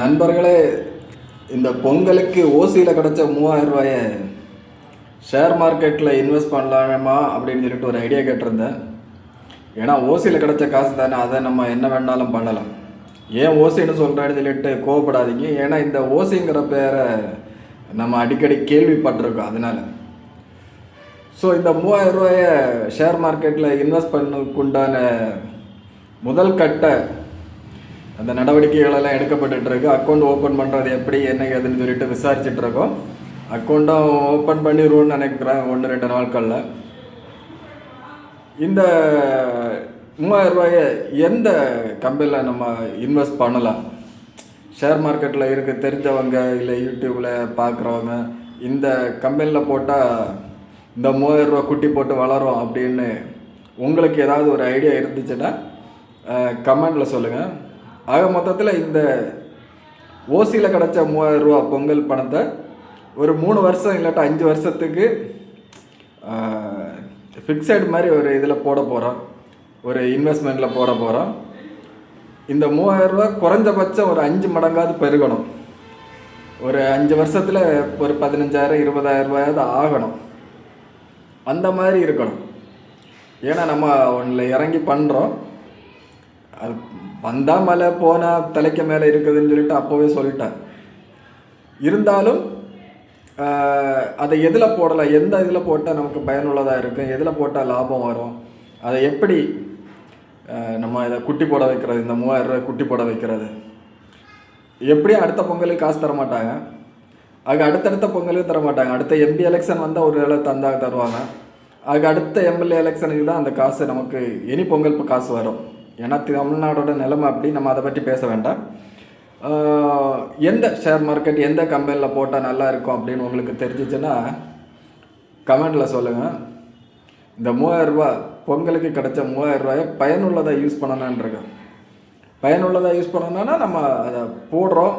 நண்பர்களே, இந்த பொங்கலுக்கு ஓசியில் கிடச்ச 3000 ரூபாயை ஷேர் மார்க்கெட்டில் இன்வெஸ்ட் பண்ணலாமா அப்படின்னு சொல்லிட்டு ஒரு ஐடியா கேட்டிருந்தேன். ஏன்னா ஓசியில் கிடச்ச காசு தானே, அதை நம்ம என்ன வேணாலும் பண்ணலாம். ஏன் ஓசின்னு சொல்கிறேன்னு சொல்லிட்டு கோவப்படாதீங்க. ஏன்னா இந்த ஓசிங்கிற பேரை நம்ம அடிக்கடி கேள்விப்பட்டிருக்கோம். அதனால் இந்த 3000 ரூபாயை ஷேர் மார்க்கெட்டில் இன்வெஸ்ட் பண்ணக்குண்டான முதல் கட்ட அந்த நடவடிக்கைகளெல்லாம் எடுக்கப்பட்டுருக்கு. அக்கௌண்ட் ஓப்பன் பண்ணுறது எப்படி என்ன ஏதுன்னு சொல்லிட்டு விசாரிச்சுட்ருக்கோம். அக்கௌண்ட்டும் ஓப்பன் பண்ணிடுவோன்னு நினைக்கிறேன் 1-2 நாட்களில். இந்த 3000 ரூபாயை எந்த கம்பெனியில் நம்ம இன்வெஸ்ட் பண்ணலாம்? ஷேர் மார்க்கெட்டில் இருக்க தெரிஞ்சவங்க இல்லை யூடியூப்பில் பார்க்குறவங்க இந்த கம்பெனியில் போட்டால் இந்த 3000 ரூபா குட்டி போட்டு வளரும் அப்படின்னு உங்களுக்கு ஏதாவது ஒரு ஐடியா இருந்துச்சுன்னா கமெண்டில் சொல்லுங்கள். ஆக மொத்தத்தில் இந்த ஓசியில் கிடச்ச 3000 ரூபா பொங்கல் பணத்தை ஒரு 3 வருஷம் இல்லாட்டா 5 வருஷத்துக்கு ஃபிக்ஸட் மாதிரி ஒரு இதில் போட போகிறோம், ஒரு இன்வெஸ்ட்மெண்ட்டில் போட போகிறோம். இந்த 3000 ரூபா குறைஞ்சபட்சம் ஒரு 5 மடங்காவது பெருகணும். ஒரு 5 வருஷத்தில் ஒரு 15,000 20,000 ரூபாயாவது ஆகணும். அந்த மாதிரி இருக்கணும். ஏன்னா நம்ம ஒன்றில் இறங்கி பண்ணுறோம், அது வந்தால் மலை போனால் தலைக்கு மேலே இருக்குதுன்னு சொல்லிட்டு அப்போவே சொல்லிட்டேன். இருந்தாலும் அதை எதில் போடலாம், எந்த இதில் போட்டால் நமக்கு பயனுள்ளதாக இருக்கும், எதில் போட்டால் லாபம் வரும், அதை எப்படி நம்ம இதை குட்டி போட வைக்கிறது, இந்த 3000 ரூபாய் குட்டி போட வைக்கிறது. எப்படியும் அடுத்த பொங்கலுக்கு காசு தர மாட்டாங்க, அதுக்கு அடுத்தடுத்த பொங்கலுக்கு தர மாட்டாங்க. அடுத்த எம்பி எலெக்ஷன் வந்தால் ஒரு வேளை தருவாங்க. அதுக்கு அடுத்த எம்எல்ஏ எலெக்ஷனுக்கு தான் அந்த காசு நமக்கு இனி பொங்கல் காசு வரும். ஏன்னா தமிழ்நாடோட நிலைமை அப்படி, நம்ம அதை பற்றி பேச வேண்டாம். எந்த ஷேர் மார்க்கெட் எந்த கம்பெனியில் போட்டால் நல்லா இருக்கும் அப்படின்னு உங்களுக்கு தெரிஞ்சிச்சுன்னா கமெண்டில் சொல்லுங்கள். இந்த 3000 ரூபா பொங்கலுக்கு கிடச்ச 3000 ரூபாயை பயனுள்ளதாக யூஸ் பண்ணணுன்றிருக்கேன். பயனுள்ளதாக யூஸ் பண்ணணுன்னா நம்ம அதை போடுறோம்,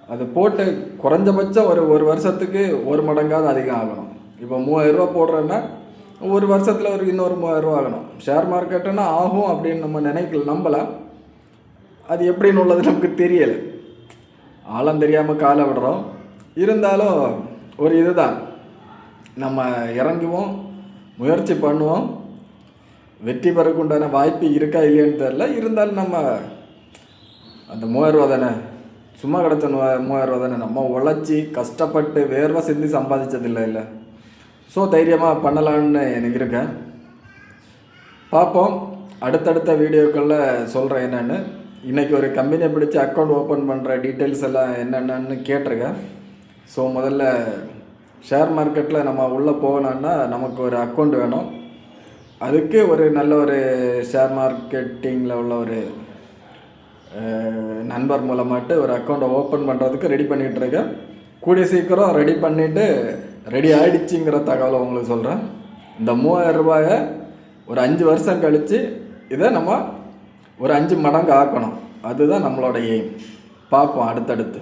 அதை போட்டு குறைஞ்சபட்சம் ஒரு வருஷத்துக்கு 1 மடங்காவது அதிகம் ஆகணும். இப்போ 3000 ரூபா போடுறேன்னா ஒரு வருஷத்தில் இன்னொரு 3000 ரூபா ஆகணும். ஷேர் மார்க்கெட்டுன்னா ஆகும் அப்படின்னு நம்ம நம்பலாம். அது எப்படின்னு உள்ளது நமக்கு தெரியலை, ஆழம் தெரியாமல் காலை விடுறோம். இருந்தாலும் ஒரு இதுதான், நம்ம இறங்குவோம், முயற்சி பண்ணுவோம். வெற்றி பெறக்குண்டான வாய்ப்பு இருக்கா இல்லையான்னு தெரில. இருந்தாலும் நம்ம அந்த 3000 ரூபா தானே, சும்மா கிடச்ச 3000 ரூபா தானே, நம்ம உழைச்சி கஷ்டப்பட்டு வேர்வை சிந்தி சம்பாதிச்சதில்லை இல்லை. தைரியமாக பண்ணலான்னு எனக்கு இருக்கேன். பார்ப்போம், அடுத்தடுத்த வீடியோக்களில் சொல்கிறேன் என்னென்னு. இன்றைக்கி ஒரு கம்பெனியை பிடிச்சி அக்கௌண்ட் ஓப்பன் பண்ணுற டீட்டெயில்ஸ் எல்லாம் என்னென்னு கேட்டிருக்கேன். முதல்ல ஷேர் மார்க்கெட்டில் நம்ம உள்ளே போகணுன்னா நமக்கு ஒரு அக்கௌண்ட் வேணும். அதுக்கு ஒரு நல்ல ஒரு ஷேர் மார்க்கெட்டிங்கில் உள்ள ஒரு நண்பர் மூலமாட்டு ஒரு அக்கௌண்ட்டை ஓப்பன் பண்ணுறதுக்கு ரெடி பண்ணிகிட்ருக்கேன். கூடிய சீக்கிரம் ரெடி பண்ணிவிட்டு ரெடி ஆகிடுச்சிங்கிற தகவலை உங்களுக்கு சொல்கிறேன். இந்த 3000 ரூபாயை ஒரு 5 வருஷம் கழித்து இதை நம்ம ஒரு 5 மடங்கு ஆக்கணும். அதுதான் நம்மளோட எய்ம். பார்ப்போம் அடுத்தடுத்து.